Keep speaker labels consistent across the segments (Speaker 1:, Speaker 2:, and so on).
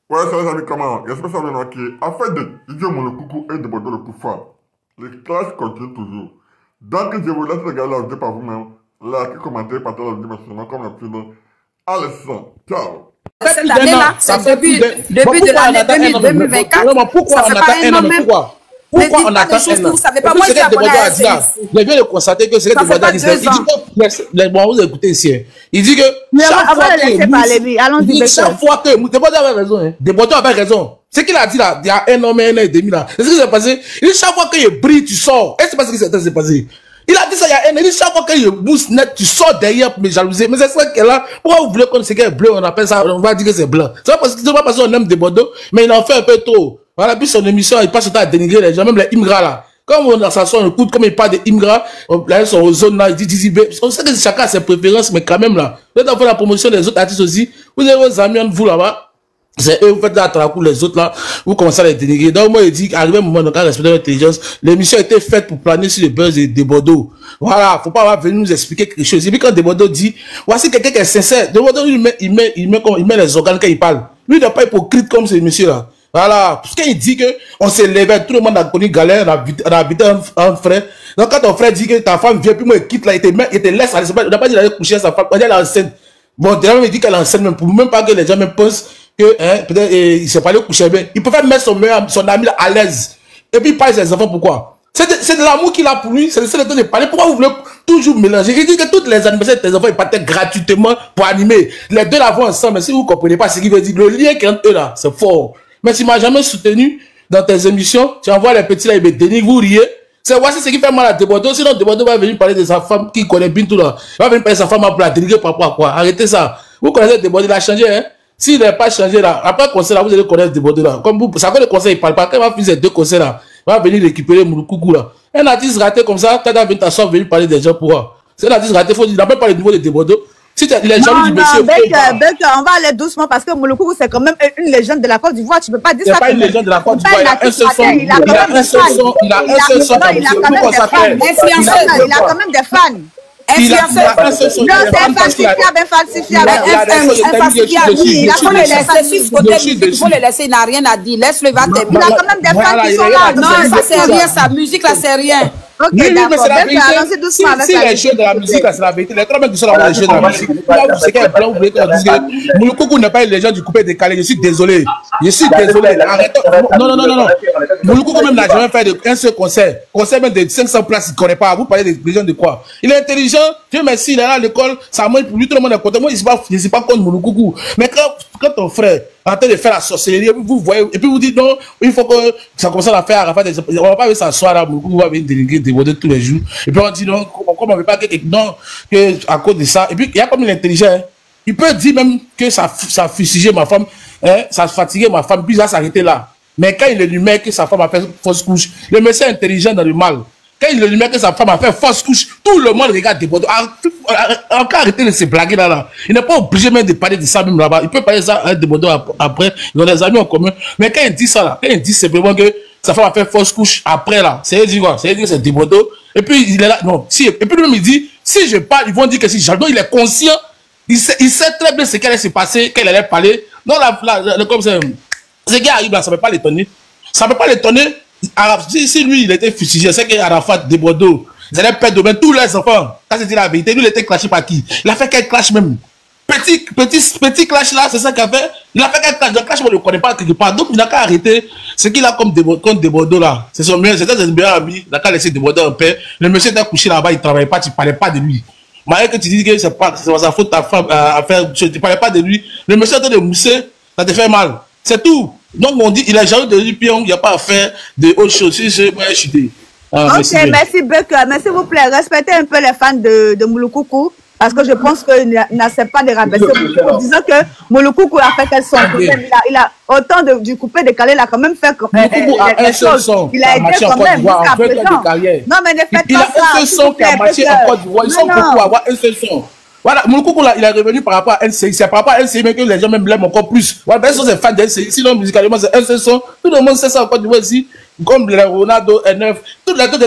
Speaker 1: Ouais, ça les amis, comment? J'espère que ça va bien. En fait, Didier Moulokoukou et de Bordeaux le Koufa, les classes continuent toujours. Donc, je vous laisse regarder la vidéo par vous-même. Likez, commentez, partagez la vidéo maximum comme la plus longue. Allez, ciao.
Speaker 2: Cette année-là, c'est début de l'année 2024.
Speaker 3: Pourquoi on attend un an? Pourquoi on attend un an?
Speaker 2: Ça fait pas moi qui a connu la série.
Speaker 3: Je viens de constater que c'est que Bordeaux a dit. Il dit que, bon, vous écoutez ici, il dit que chaque fois que Bordeaux avait raison, Bordeaux avait raison. C'est qu'il a dit là, il y a un an et demi là. C'est ce qui s'est passé. Il dit chaque fois qu'il brille, tu sors. Est-ce que c'est pas ce qui s'est passé? Il a dit ça il y a un an. Il dit chaque fois qu'il booste net, tu sors derrière pour me jalouser. Mais c'est ça qu'elle a. Pourquoi vous voulez qu'on sait qu'elle est bleu, on appelle ça, on va dire que c'est blanc. C'est pas parce qu'on aime des Bordeaux, mais il en fait un peu trop. Voilà, puis son émission, il passe son temps à dénigrer les gens, même les immigrants là. Comme on s'assoit, on écoute, comme il parle des immigrants, là, ils sont aux zones là, ils disent, on sait que chacun a ses préférences, mais quand même là, vous êtes en train de la promotion des autres artistes aussi, vous avez vos amis entre vous là-bas, c'est eux, vous faites là, à la cour, les autres là, vous commencez à les dénigrer. Donc moi, il dit, arrivé un moment, donc, à respecter l'intelligence, l'émission a été faite pour planer sur le buzz des Bordeaux. Voilà, faut pas avoir venu nous expliquer quelque chose. Et puis quand des Bordeaux dit, voici quelqu'un qui est sincère, des Bordeaux, il met les organes quand il parle. Lui, il n'est pas hypocrite comme ce monsieur là. Voilà, parce qu'il dit que on s'est levé, tout le monde a connu galère, on a habité un frère. Donc quand ton frère dit que ta femme vient, puis moi il quitte là, il te laisse aller, on n'a pas dit d'aller coucher à sa femme, elle est enceinte. Bon, déjà il dit qu'elle est enceinte, même pour même pas que les gens me pensent que peut-être il s'est pas allé coucher bien. Il peut faire mettre son ami là à l'aise. Et puis il parle ses enfants, pourquoi? C'est de l'amour qu'il a pour lui, c'est le seul temps de parler. Pourquoi vous voulez toujours mélanger? Il dit que toutes les anniversaires de tes enfants, ils partaient gratuitement pour animer. Les deux là vont ensemble, mais si vous ne comprenez pas ce qu'il veut dire, le lien qui est entre eux là, c'est fort. Mais tu m'as jamais soutenu dans tes émissions, tu envoies les petits là, ils me dénigrent, vous riez. C'est voici ce qui fait mal à Bordeaux. Sinon, Bordeaux va venir parler de sa femme qui connaît bien tout là. Il va venir parler de sa femme pour la dénigrer par rapport à quoi? Arrêtez ça. Vous connaissez Bordeaux, il a changé, hein? S'il n'a pas changé là, après le concert là, vous allez connaître Bordeaux là. Comme vous, ça fait le concert, il parle pas. Quand il va finir ces deux concerts là, il va venir récupérer Moulokoukou là. Un artiste raté comme ça, t'as venir t'asseoir, venir parler des gens pour quoi? C'est un artiste raté, faut dire, il n'a même pas le niveau de Bordeaux. Si il est jaloux du monsieur.
Speaker 2: On va aller doucement parce que Moulokoukou, c'est quand même une légende de la Côte d'Ivoire. Tu peux pas dire ça.
Speaker 3: C'est pas une légende de la Côte d'Ivoire. Il a un seul son. Il a un seul son. Il a un seul son.
Speaker 2: Il a quand même des fans. Il a quand même des fans.
Speaker 3: Infalsifiable.
Speaker 2: Il faut le laisser, il n'a rien à dire. Laisse-le, va terminer. Il a quand même des fans qui sont là. Non, ça c'est rien, sa musique là c'est rien.
Speaker 3: Ok, mais c'est la vérité. Si les jeux de la musique, c'est la vérité. Les trois mecs qui sont là, les jeux de la musique. C'est qu'un blanc, vous voulez qu'on dise que Moulokoukou n'est pas une légende du coupé décalé. Je suis désolé. Je suis désolé. Arrêtez. Non. Moulokoukou même n'a jamais fait un seul concert. Concert même de 500 places, il ne connaît pas. Vous parlez de légendes de quoi? Il est intelligent. Dieu merci, il est là à l'école. Ça mange pour lui, tout le monde est content. Moi, je ne suis pas contre Moulokoukou. Mais quand ton frère en train de faire la sorcellerie, vous voyez, et puis vous dites non, il faut que ça commence à faire Arafat. On va pas s'asseoir là, Moulokoukou va venir déléguer des Bordeaux tous les jours. Et puis on dit non, comme on ne veut pas que à cause de ça. Et puis il y a comme il est intelligent, hein. Il peut dire même que ça fustigeait ma femme, hein, ça fatiguait ma femme, puis il va s'arrêter là. Mais quand il lui met que sa femme a fait fausse couche, le monsieur est intelligent dans le mal. Quand il lui met que sa femme a fait fausse couche, tout le monde regarde des Bordeaux. Encore arrêter de se blaguer là. Il n'est pas obligé même de parler de ça même là-bas. Il peut parler de ça à des Bordeaux après. Ils ont des amis en commun. Mais quand il dit ça là, quand il dit simplement que sa femme a fait fausse couche après là, c'est dire quoi? C'est dire que c'est des Bordeaux. Et puis il est là, non. Si, et puis lui-même il dit, si je parle, ils vont dire que si j'adore, il est conscient. Il sait très bien ce qui allait se passer quand il allait parler. Non, comme c'est. Ce qui arrive là, ça ne peut pas l'étonner. Ça ne peut pas l'étonner. Si lui, il était fustigé, c'est qu'Arafat de Bordeaux, ils allaient perdre demain tous les enfants. Ça, c'est la vérité. Lui, il était clashé par qui? Il a fait quel clash même? Petit clash là, c'est ça qu'il a fait. Il a fait quel clash? Le clash, on ne le connaît pas quelque part. Donc, il n'a qu'à arrêter ce qu'il a comme des Bordeaux là. C'est son meilleur, c'était son meilleur ami. Il n'a qu'à laisser des Bordeaux en paix. Le monsieur était couché là-bas, il ne travaillait pas, tu ne parlais pas de lui. Malgré que tu dis que c'est pas sa faute, ta femme à faire, tu ne parlais pas de lui. Le monsieur est en train de mousser, ça te fait mal. C'est tout. Donc on dit, il a jaloux de lui, puis il n'y a pas à faire de autre chose. Si je vais chuter.
Speaker 2: Ok, merci beaucoup. Mais s'il vous plaît, respectez un peu les fans de Moulokoukou. Parce que je pense qu'il n'accepte pas de rabaisser Moulokoukou. Disons que Moulokoukou a fait quel son. Il a autant du coupé décalé, il a quand même fait
Speaker 3: un seul son.
Speaker 2: Il a aidé quand même jusqu'à présent. Non, mais ne faites pas ça.
Speaker 3: Il a un seul son qui a marché en Côte d'Ivoire. Ils sont beaucoup à avoir un seul son. Voilà, Moulokoukou là, il est revenu par rapport à NCI. C'est par rapport à NCI, mais que les gens même l'aiment encore plus. Voilà, ben, c'est fan de NCI. Sinon, musicalement, c'est un seul son. Tout le monde sait ça en Côte d'Ivoire ici. Comme les Ronaldo, N9.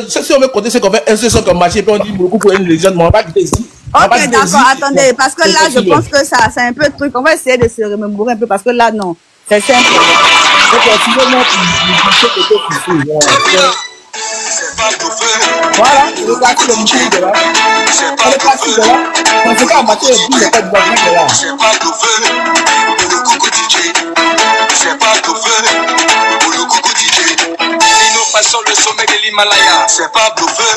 Speaker 3: Si on veut compter, c'est qu'on fait un seul son comme marché. Puis on dit Moulokoukou est une légende, mais on va pas quitter ici.
Speaker 2: Ok, d'accord, attendez. Parce que là, je pense que ça, c'est un peu de truc. On va essayer de se remémorer un peu. Parce que là, non. C'est simple.
Speaker 3: Donc, excusez-moi voilà, le classique de Moussou de là. Le classique de là. Quand c'est pas maté, il n'y a pas de bagage de là.
Speaker 4: C'est pas de feu, le coucou DJ. C'est pas de feu, le coucou DJ. Innovation, le sommet de l'Himalaya. C'est pas de feu.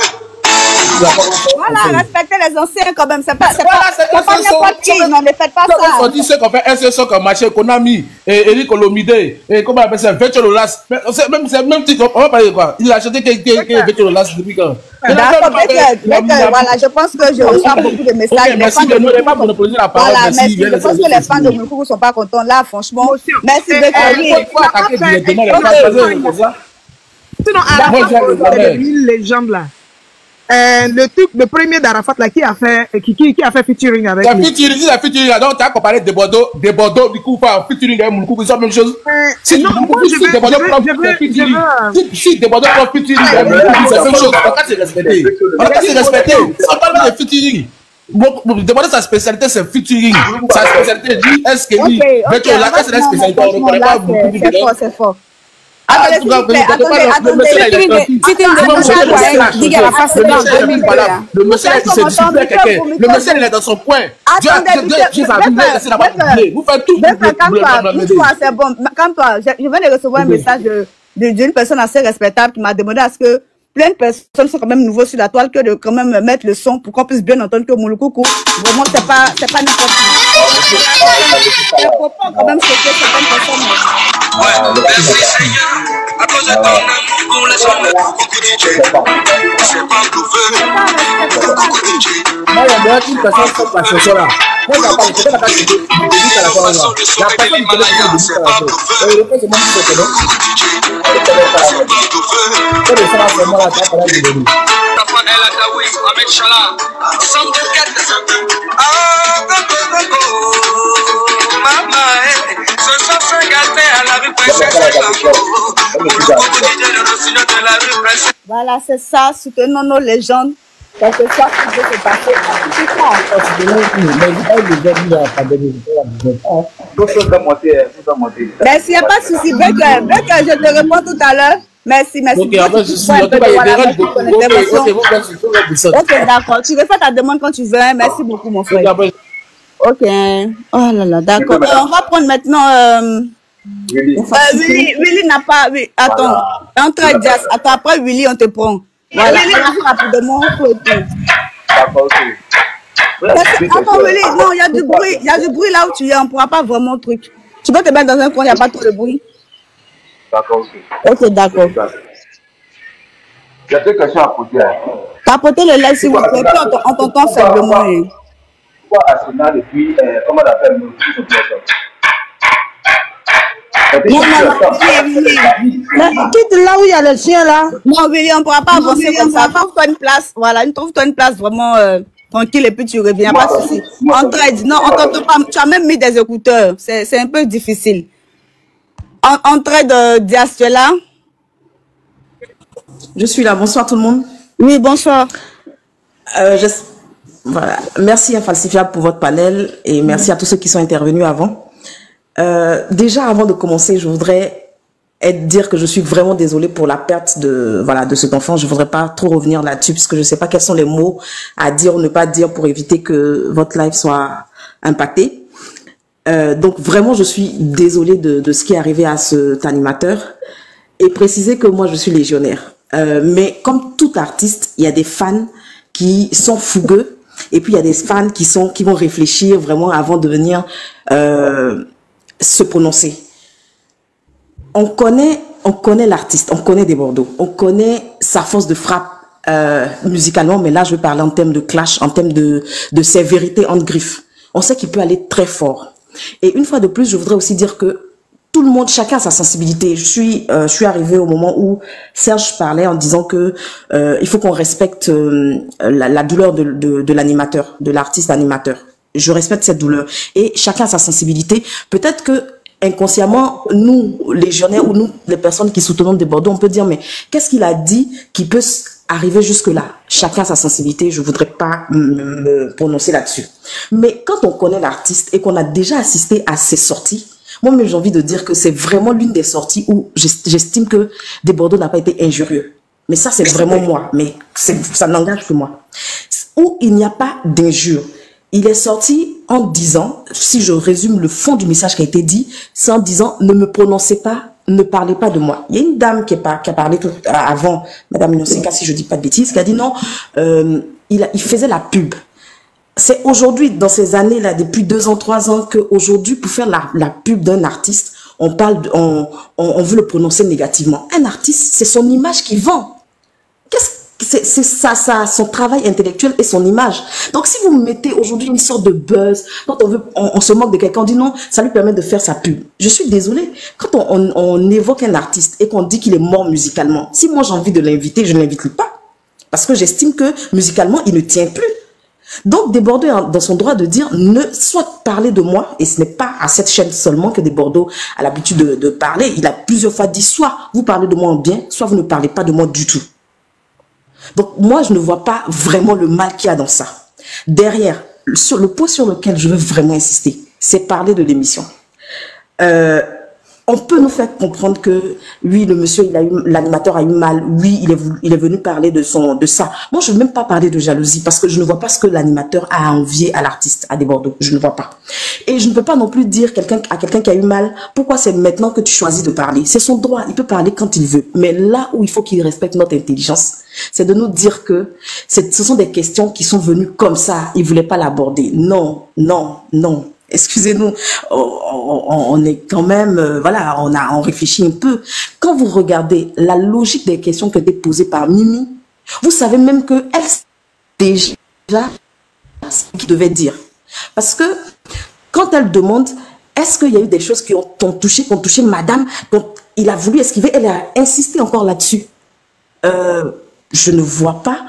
Speaker 2: Voilà, respectez les anciens quand même. C'est pas n'importe qui, non, ne faites pas ça.
Speaker 3: On dit ceux qu'on fait un seul son comme Maché Konami et Eric Olomide et comment on appelle ça, Vetchololas. Même titre, on va parler de quoi? Il a acheté Vetchololas depuis quand?
Speaker 2: D'accord, voilà, je pense que je reçois beaucoup de messages.
Speaker 3: Merci de nous pas monopoliser la parole.
Speaker 2: Voilà, merci. Je pense que les fans de Mouloukougou ne sont pas contents là, franchement. Merci beaucoup.
Speaker 5: Attaquer directement les fans. Sinon, Arafat, c'est une légende là. Le premier d'Arafat là, qui a fait featuring avec lui.
Speaker 3: La featuring, donc tu as comparé des Bordeaux, du coup, pas featuring avec Mouloukougou, c'est la même chose. Si des Bordeaux prend featuring, si des Bordeaux prend featuring avec Mouloukougou, c'est la même chose. On va se respecter. On parle de featuring. Demander sa spécialité, c'est featuring. Sa spécialité, est-ce que lui, mais la c'est la spécialité, on ne connaît pas beaucoup.
Speaker 2: C'est fort.
Speaker 3: Le monsieur il est dans son coin. Vous faites tout.
Speaker 2: C'est bon. Quand toi, je viens de recevoir un message d'une personne assez respectable qui m'a demandé à ce que plein de personnes sont quand même nouveaux sur la toile que de quand même mettre le son pour qu'on puisse bien entendre que Mouloukougou, vraiment c'est pas n'importe qui. Il faut pas quand même choquer certaines personnes.
Speaker 4: Ouais, merci Seigneur, à cause de ton amour pour les hommes, le coucou DJ. C'est pas tout feu, le coucou DJ.
Speaker 3: Moi, il y a une personne qui fait la chanson là. Moi, je parle, c'est pas la personne qui dit à la parole là. La personne qui connaît la chanson. Et le fait, c'est moi qui le connais.
Speaker 4: C'est pas tout feu.
Speaker 3: C'est le sang, c'est moi là, tu as parlé de lui.
Speaker 4: Rafael Adawi, Ahmed Chala, Sam de Kette. Ah, go, mama, ce soir c'est gâté à la rue princesse.
Speaker 2: Voilà, c'est ça, soutenons nos légendes. Quelque chose qui veut se passer. Merci, il n'y a pas de souci. Becker, je te réponds tout à l'heure. Merci.
Speaker 3: Ok,
Speaker 2: d'accord. Tu refais ta demande quand tu veux. Merci beaucoup, mon frère. Ok. Oh là là, d'accord. On va prendre maintenant. Willy n'a pas. Oui, attends. Entre Jazz. Attends, après Willy, on te prend. Voilà. Rapidement,
Speaker 6: D'accord, ok.
Speaker 2: Attends, Willy, non, il y a du bruit. Il y a du bruit là où tu es. On ne pourra pas vraiment truc. Tu peux te mettre dans un coin, il n'y a pas trop de bruit.
Speaker 6: D'accord, ok.
Speaker 2: Ok, d'accord.
Speaker 6: Il y a deux questions à poser.
Speaker 2: Tapotez le lait, s'il vous plaît. On t'entend faiblement.
Speaker 6: Pourquoi Arsenal et puis, comment on appelle nous
Speaker 2: Non, quitte là où il y a le chien là. Non, Willy, on ne pourra pas avancer comme ça. Trouve-toi une place. Voilà, trouve-toi une place vraiment tranquille et puis tu reviens. Pas de souci. Entraide. Non, on t'entend pas. Tu as même mis des écouteurs. C'est un peu difficile. Entraide, Dias, tu es là?
Speaker 7: Je suis là. Bonsoir tout le monde.
Speaker 2: Oui, bonsoir.
Speaker 7: Voilà. Merci à Falsifiable pour votre panel et merci à tous ceux qui sont intervenus avant. Déjà, avant de commencer, je voudrais dire que je suis vraiment désolée pour la perte de cet enfant. Je voudrais pas trop revenir là-dessus parce que je sais pas quels sont les mots à dire ou ne pas dire pour éviter que votre live soit impacté. Donc vraiment, je suis désolée de ce qui est arrivé à cet animateur et préciser que moi, je suis légionnaire. Mais comme tout artiste, il y a des fans qui sont fougueux et puis il y a des fans qui vont réfléchir vraiment avant de venir se prononcer. On connaît l'artiste, on connaît des Bordeaux, on connaît sa force de frappe musicalement, mais là je vais parler en termes de clash, en termes de sévérité entre griffes. On sait qu'il peut aller très fort. Et une fois de plus, je voudrais aussi dire que tout le monde, chacun a sa sensibilité. Je suis arrivée au moment où Serge parlait en disant que il faut qu'on respecte la douleur de l'animateur, de l'artiste animateur. Je respecte cette douleur et chacun a sa sensibilité. Peut-être que inconsciemment, nous, légionnaires ou nous, les personnes qui soutenons des Bordeaux, on peut dire mais qu'est-ce qu'il a dit qui peut arriver jusque-là? Chacun a sa sensibilité, je voudrais pas me prononcer là-dessus. Mais quand on connaît l'artiste et qu'on a déjà assisté à ses sorties, Moi-même, j'ai envie de dire que c'est vraiment l'une des sorties où j'estime que Desbordeaux n'a pas été injurieux. Mais ça, c'est vraiment moi. Mais ça n'engage que moi. Où il n'y a pas d'injure. Il est sorti en disant, si je résume le fond du message qui a été dit, c'est en disant, ne me prononcez pas, ne parlez pas de moi. Il y a une dame qui a parlé avant, Madame Nyonseka, si je dis pas de bêtises, qui a dit non, il faisait la pub. C'est aujourd'hui, dans ces années-là, depuis 2 ans, 3 ans, qu'aujourd'hui, pour faire la pub d'un artiste, on veut le prononcer négativement. Un artiste, c'est son image qui vend. C'est ça, son travail intellectuel et son image. Donc, si vous mettez aujourd'hui une sorte de buzz, quand on se moque de quelqu'un, on dit non, ça lui permet de faire sa pub. Je suis désolée. Quand on évoque un artiste et qu'on dit qu'il est mort musicalement, si moi j'ai envie de l'inviter, je ne l'invite pas. Parce que j'estime que musicalement, il ne tient plus. Donc, Desbordeaux est dans son droit de dire, soit parler de moi, et ce n'est pas à cette chaîne seulement que Desbordeaux a l'habitude de parler. Il a plusieurs fois dit, soit vous parlez de moi en bien, soit vous ne parlez pas de moi du tout. Donc, moi, je ne vois pas vraiment le mal qu'il y a dans ça. Derrière, sur le point sur lequel je veux vraiment insister, c'est parler de l'émission. On peut nous faire comprendre que, oui, le monsieur, l'animateur a eu mal. Oui, il est venu parler de ça. Moi, je ne veux même pas parler de jalousie parce que je ne vois pas ce que l'animateur a envié à l'artiste, à Desbordeaux. Je ne vois pas. Et je ne peux pas non plus dire à quelqu'un qui a eu mal, pourquoi c'est maintenant que tu choisis de parler? C'est son droit. Il peut parler quand il veut. Mais là où il faut qu'il respecte notre intelligence, c'est de nous dire que ce sont des questions qui sont venues comme ça. Il ne voulait pas l'aborder. Non, non, non. Excusez-nous, on est quand même, voilà, on réfléchit un peu. Quand vous regardez la logique des questions qui étaient posées par Mimi, vous savez même qu'elle sait déjà ce qu'il devait dire. Parce que quand elle demande, est-ce qu'il y a eu des choses qui ont touché madame, dont il a voulu esquiver, elle a insisté encore là-dessus. Je ne vois pas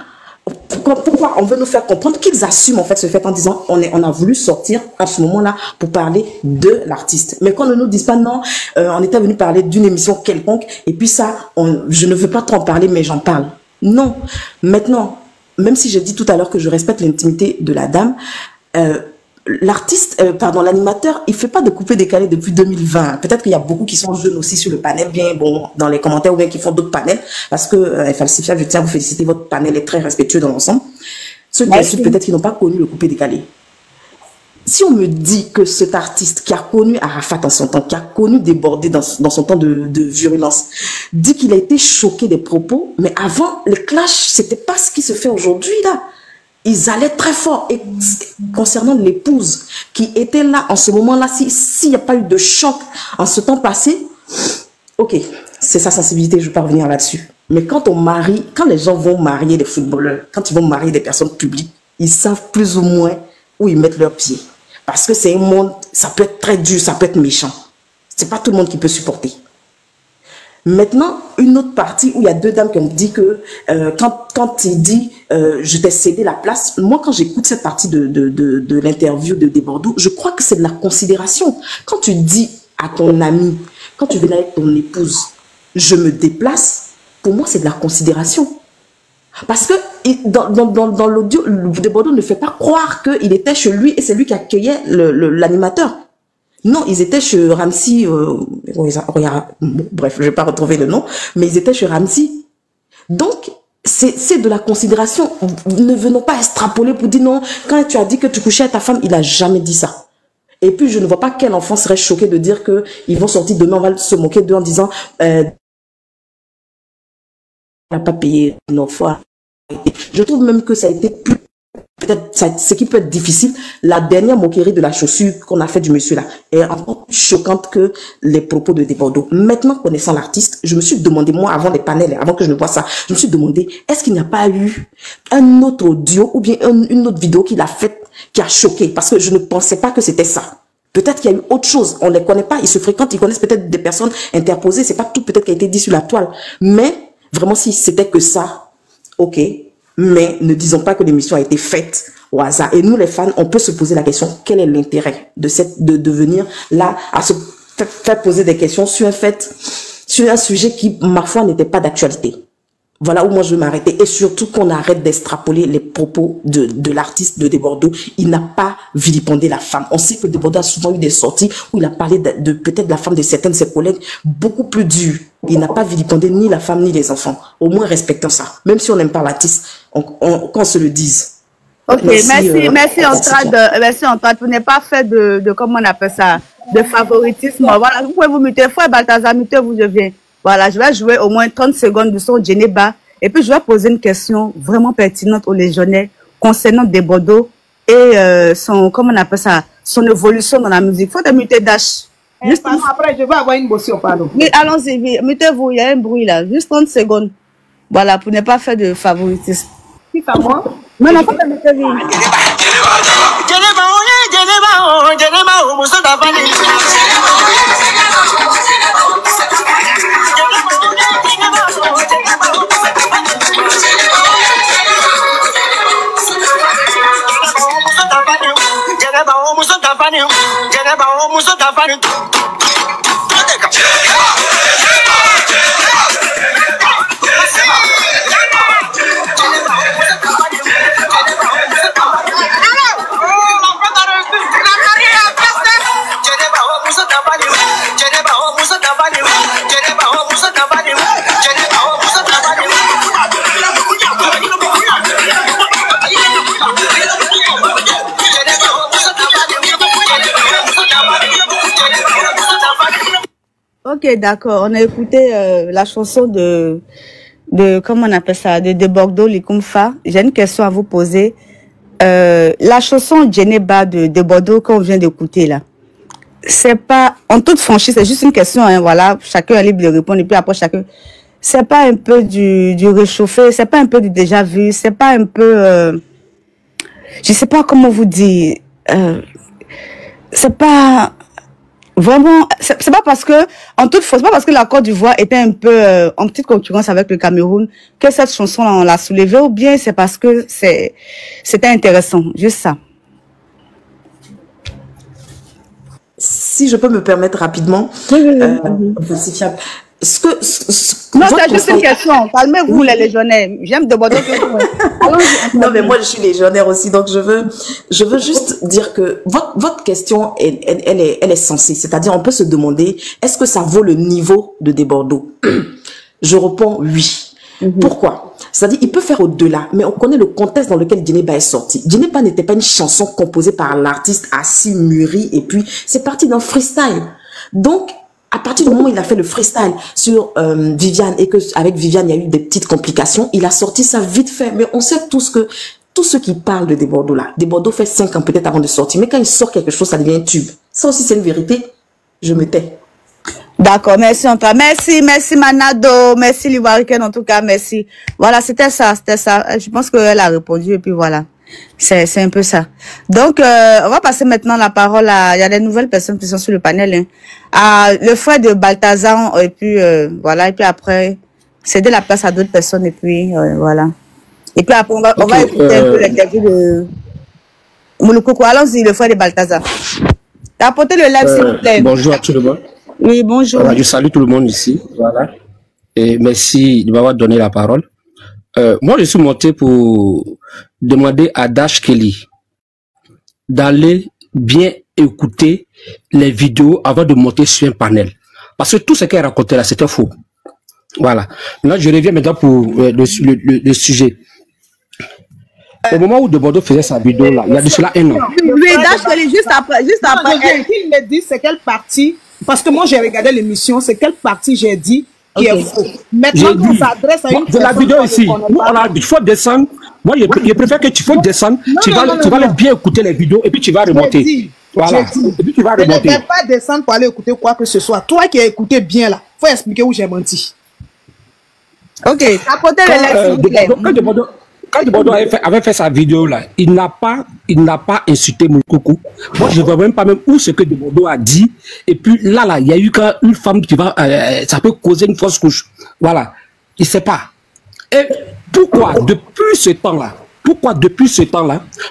Speaker 7: pourquoi on veut nous faire comprendre qu'ils assument en fait ce fait en disant on a voulu sortir à ce moment-là pour parler de l'artiste. Mais qu'on ne nous dise pas non, on était venu parler d'une émission quelconque et puis ça, je ne veux pas trop en parler mais j'en parle. Non. Maintenant, même si j'ai dit tout à l'heure que je respecte l'intimité de la dame, l'animateur, il fait pas de coupé-décalé depuis 2020. Peut-être qu'il y a beaucoup qui sont jeunes aussi sur le panel, bien bon, dans les commentaires ou bien qui font d'autres panels, parce que Falsifia, je tiens à vous féliciter, votre panel est très respectueux dans l'ensemble. Ceux qui insultent peut-être qu'ils n'ont pas connu le coupé-décalé. Si on me dit que cet artiste qui a connu Arafat en son temps, qui a connu Desbordeaux dans son temps de virulence, dit qu'il a été choqué des propos, mais avant, les clashs, c'était pas ce qui se fait aujourd'hui, là. Ils allaient très fort. Et concernant l'épouse qui était là en ce moment-là, s'il n'y a pas eu de choc en ce temps passé, ok, c'est sa sensibilité, je ne vais pas revenir là-dessus. Mais quand les gens vont marier des footballeurs, quand ils vont marier des personnes publiques, ils savent plus ou moins où ils mettent leurs pieds. Parce que c'est un monde, ça peut être très dur, ça peut être méchant. C'est pas tout le monde qui peut supporter. Maintenant, une autre partie où il y a 2 dames qui ont dit que quand il dit je t'ai cédé la place, moi quand j'écoute cette partie de l'interview de Desbordeaux, je crois que c'est de la considération. Quand tu dis à ton ami, quand tu viens avec ton épouse, je me déplace, pour moi c'est de la considération. Parce que dans l'audio, Desbordeaux ne fait pas croire qu'il était chez lui et c'est lui qui accueillait l'animateur. Non, ils étaient chez Ramsey, bref, je vais pas retrouver le nom, mais ils étaient chez Ramsey. Donc, c'est de la considération. Ne venons pas extrapoler pour dire non, quand tu as dit que tu couchais à ta femme, il a jamais dit ça. Et puis, je ne vois pas quel enfant serait choqué de dire que ils vont sortir demain, on va se moquer d'eux en disant, on n'a pas payé nos fois. Je trouve même que ça a été plus, peut-être ce qui peut être difficile, la dernière moquerie de la chaussure qu'on a fait du monsieur là est encore plus choquante que les propos de Desbordeaux. Maintenant, connaissant l'artiste, je me suis demandé, moi, avant les panels, avant que je ne vois ça, je me suis demandé, est-ce qu'il n'y a pas eu un autre audio ou bien une autre vidéo qu'il a faite qui a choqué? Parce que je ne pensais pas que c'était ça. Peut-être qu'il y a eu autre chose. On ne les connaît pas, ils se fréquentent, ils connaissent peut-être des personnes interposées. C'est pas tout peut-être qui a été dit sur la toile. Mais, vraiment, si c'était que ça, ok. Mais ne disons pas que l'émission a été faite au hasard. Et nous, les fans, on peut se poser la question, quel est l'intérêt de venir là à se faire poser des questions sur un sujet qui, ma foi, n'était pas d'actualité. Voilà où moi je veux m'arrêter. Et surtout qu'on arrête d'extrapoler les propos de l'artiste de Desbordeaux. Il n'a pas vilipendé la femme. On sait que Desbordeaux a souvent eu des sorties où il a parlé de peut-être de la femme de certains de ses collègues beaucoup plus dures. Il n'a pas vilipendé ni la femme ni les enfants. Au moins respectons ça. Même si on n'aime pas l'artiste, qu'on se le dise.
Speaker 2: Ok, merci Antoine. Vous n'êtes pas fait de comment on appelle ça, de favoritisme. Voilà, vous pouvez vous muter. Frère Balthazar, mutez-vous, je viens. Voilà, je vais jouer au moins 30 secondes de son Djeneba. Et puis, je vais poser une question vraiment pertinente aux légionnaires concernant Desbordeaux et son, comment on appelle ça, son évolution dans la musique. Faut te muter Dash.
Speaker 5: Juste après, je vais avoir une motion, pardon.
Speaker 2: Oui, allons-y, mutez-vous, il y a un bruit là. Juste 30 secondes. Voilà, pour ne pas faire de favoritisme.
Speaker 5: Qui ça, moi?
Speaker 2: Non, non, faut te muter, oui. Ok, d'accord. On a écouté la chanson de comment on appelle ça, de Desbordeaux, Likumfa. J'ai une question à vous poser. La chanson Djeneba de Desbordeaux qu'on vient d'écouter là, c'est pas, en toute franchise, c'est juste une question, hein, voilà, chacun est libre de répondre et puis après chacun. C'est pas un peu du réchauffé, c'est pas un peu du déjà vu, c'est pas un peu, je sais pas comment vous dire, c'est pas vraiment, c'est pas parce que, en toute façon, c'est pas parce que la Côte d'Ivoire était un peu en petite concurrence avec le Cameroun que cette chanson on l'a soulevée, ou bien c'est parce que c'était intéressant, juste ça.
Speaker 7: Si je peux me permettre rapidement, falsifiable.
Speaker 2: Non, c'est juste une question. Calmez-vous, les légionnaires. J'aime de Bordeaux.
Speaker 7: Non, mais moi, je suis légionnaire aussi, donc je veux juste dire que votre question, elle est sensée. C'est-à-dire, on peut se demander, est-ce que ça vaut le niveau de Desbordeaux? Je réponds oui. Pourquoi? C'est-à-dire, il peut faire au-delà, mais on connaît le contexte dans lequel Djeneba est sorti. Djeneba n'était pas une chanson composée par l'artiste assis, mûri, et puis c'est parti d'un freestyle. Donc, à partir du moment où il a fait le freestyle sur Viviane, et que avec Viviane, il y a eu des petites complications, il a sorti ça vite fait. Mais on sait tous que, tous ceux qui parlent de Desbordeaux là, Desbordeaux fait 5 ans peut-être avant de sortir, mais quand il sort quelque chose, ça devient un tube. Ça aussi, c'est une vérité. Je me tais.
Speaker 2: D'accord, merci Antoine. Merci Manado, merci l'Ivoiricaine en tout cas, merci. Voilà, c'était ça. Je pense qu'elle a répondu et puis voilà. C'est un peu ça. Donc, on va passer maintenant la parole à, il y a des nouvelles personnes qui sont sur le panel, hein, à le frère de Balthazar et puis voilà, et puis après, céder la place à d'autres personnes et puis voilà. Et puis après, on va écouter un peu l'interview de Mouloukoukou. Allons-y, le frère de Balthazar. Apportez le live, s'il vous plaît.
Speaker 8: Bonjour à tout le monde.
Speaker 2: Oui, bonjour.
Speaker 8: Voilà, je salue tout le monde ici. Voilà. Et merci de m'avoir donné la parole. Moi, je suis monté pour demander à Dash Kelly d'aller bien écouter les vidéos avant de monter sur un panel. Parce que tout ce qu'elle racontait là, c'était faux. Voilà. Là, je reviens maintenant pour le sujet. Au moment où Desbordeaux faisait sa vidéo là, il y a de cela un an.
Speaker 2: Oui, Dash Kelly, juste après.
Speaker 5: Ce qu'il me dit, c'est quelle partie, parce que moi j'ai regardé l'émission, c'est quelle partie j'ai dit qui est faux. Maintenant qu'on s'adresse à une
Speaker 8: de la vidéo ici, il faut descendre. Moi, je préfère que tu faut descendre. Tu vas aller bien écouter les vidéos et puis tu vas remonter. Voilà. Et puis tu vas remonter.
Speaker 5: Je ne vais pas descendre pour aller écouter quoi que ce soit. Toi qui as écouté bien là, faut expliquer où j'ai menti.
Speaker 2: Ok. Apportez le
Speaker 8: quand Desbordeaux avait fait sa vidéo là, il n'a pas insulté Mouloukoukou. Moi, je ne vois même pas où ce que Desbordeaux a dit. Et puis là, il y a eu une femme qui va, ça peut causer une fausse couche. Voilà. Il ne sait pas. Et pourquoi depuis ce temps-là,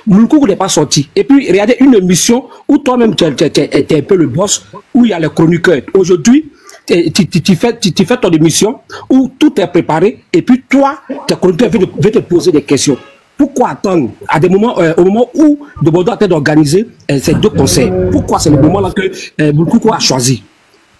Speaker 8: Mouloukoukou n'est pas sorti? Et puis, regardez une émission où toi-même tu es un peu le boss, où il y a les chroniqueurs. Aujourd'hui, tu fais ton émission où tout est préparé et puis toi, tes chroniqueurs vont te poser des questions. Pourquoi attendre à des moments, au moment où de Bordeaux a été d'organiser ces 2 concerts? Pourquoi c'est le moment là que Moulou a choisi?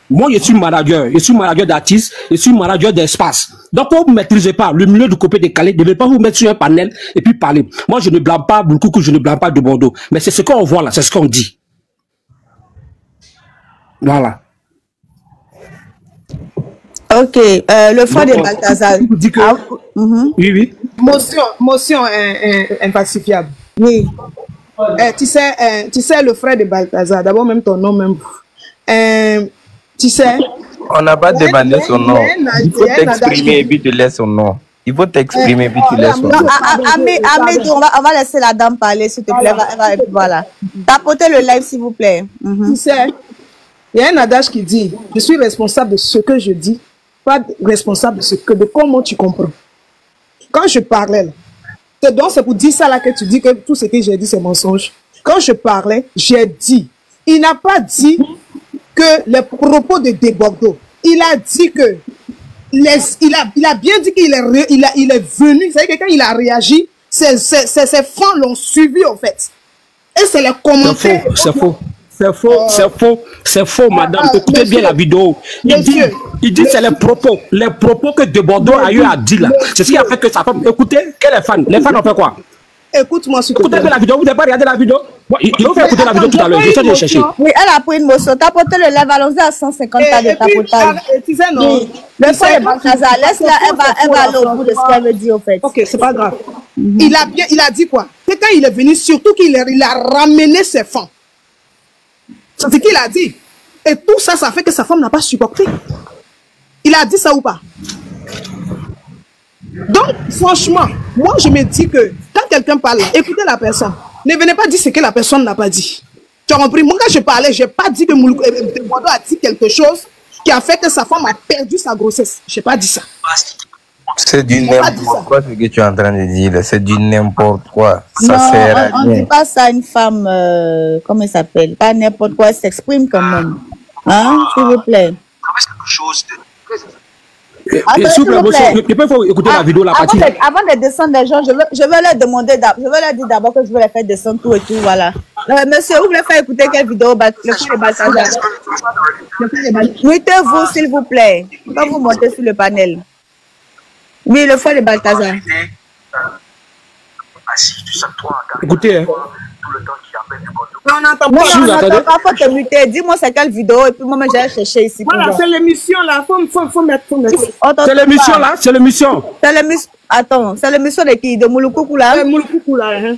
Speaker 8: Moi, je suis manager d'artistes, je suis manager d'espace. Donc, quand vous ne maîtrisez pas le milieu du coupé décalé, ne devez pas vous mettre sur un panel et puis parler. Moi, je ne blâme pas Moulou, je ne blâme pas de Bordeaux. Mais c'est ce qu'on voit là, c'est ce qu'on dit. Voilà.
Speaker 2: Ok, le frère de Balthazar.
Speaker 8: Oui.
Speaker 5: Motion inpacifiable.
Speaker 2: Oui.
Speaker 5: Tu sais, le frère de Balthazar, d'abord même ton nom même. Tu sais.
Speaker 9: On n'a pas demandé son nom. Il faut t'exprimer et puis tu laisses son nom. Il faut t'exprimer et puis tu laisses son nom.
Speaker 2: Amédou, on va laisser la dame parler, s'il te plaît. Voilà. Tapotez le live, s'il vous plaît.
Speaker 5: Tu sais, il y a un adage qui dit, je suis responsable de ce que je dis, pas responsable de comment tu comprends. Quand je parlais, c'est pour dire ça là que tu dis que tout ce que j'ai dit c'est mensonge. Quand je parlais, j'ai dit, il n'a pas dit que les propos de Bordeaux, il a dit que il a bien dit qu'il est venu, c'est-à-dire que quand il a réagi, ses fans l'ont suivi en fait. Et c'est les commentaires.
Speaker 8: C'est faux, madame. Écoutez bien la vidéo. Il dit c'est les propos que De Bordeaux a eu à dire là. C'est ce qui a fait que sa femme. Écoutez, quels les fans ont fait quoi?
Speaker 5: Écoute-moi, s'il te plaît.
Speaker 8: Écoutez bien la vidéo, vous n'avez pas regardé la vidéo? Il faut faire écouter la vidéo tout à l'heure. Je vais de chercher.
Speaker 2: Oui, elle a pris une motion. Tapotez le live, allons-y à 150 tas de tapotage.
Speaker 5: Tu sais, non.
Speaker 2: Le frère de Balthazar, laisse-la, elle va aller au bout de ce qu'elle veut dire, au fait.
Speaker 5: Ok, c'est pas grave. Il a dit quoi? Que quand il est venu, surtout qu'il a ramené ses fans. C'est ce qu'il a dit. Et tout ça, ça fait que sa femme n'a pas supporté. Il a dit ça ou pas? Donc, franchement, moi, je me dis que quand quelqu'un parle, écoutez la personne. Ne venez pas dire ce que la personne n'a pas dit. Tu as compris? Moi, quand je parlais, je n'ai pas dit que Bordeaux a dit quelque chose qui a fait que sa femme a perdu sa grossesse. Je n'ai pas dit ça.
Speaker 9: C'est du n'importe quoi ce que tu es en train de dire. C'est du n'importe quoi. Ça
Speaker 2: non,
Speaker 9: sert à rien.
Speaker 2: On ne dit pas ça à une femme, comment elle s'appelle? Pas n'importe quoi, elle s'exprime quand même. Hein? S'il vous plaît.
Speaker 8: S'il vous plaît, il faut écouter la vidéo la partie.
Speaker 2: Avant de descendre les gens, je veux leur demander, je veux leur dire d'abord que je veux les faire descendre tout et tout, voilà. Monsieur, vous voulez faire écouter quelle vidéo? Le frère de Balthazar. Mettez-vous, s'il vous plaît. Quand vous montez sur le panel. Oui, le frère de Balthazar.
Speaker 8: Écoutez, hein.
Speaker 5: On n'entend
Speaker 2: pas. Non, faut te muter. Dis-moi c'est quelle vidéo et puis moi j'ai cherché ici.
Speaker 5: Voilà, c'est l'émission là. Faut mettre.
Speaker 8: C'est l'émission là. C'est l'émission.
Speaker 2: Attends, c'est l'émission de qui? De Moulou Coucou là?
Speaker 5: Moulou Coucou là.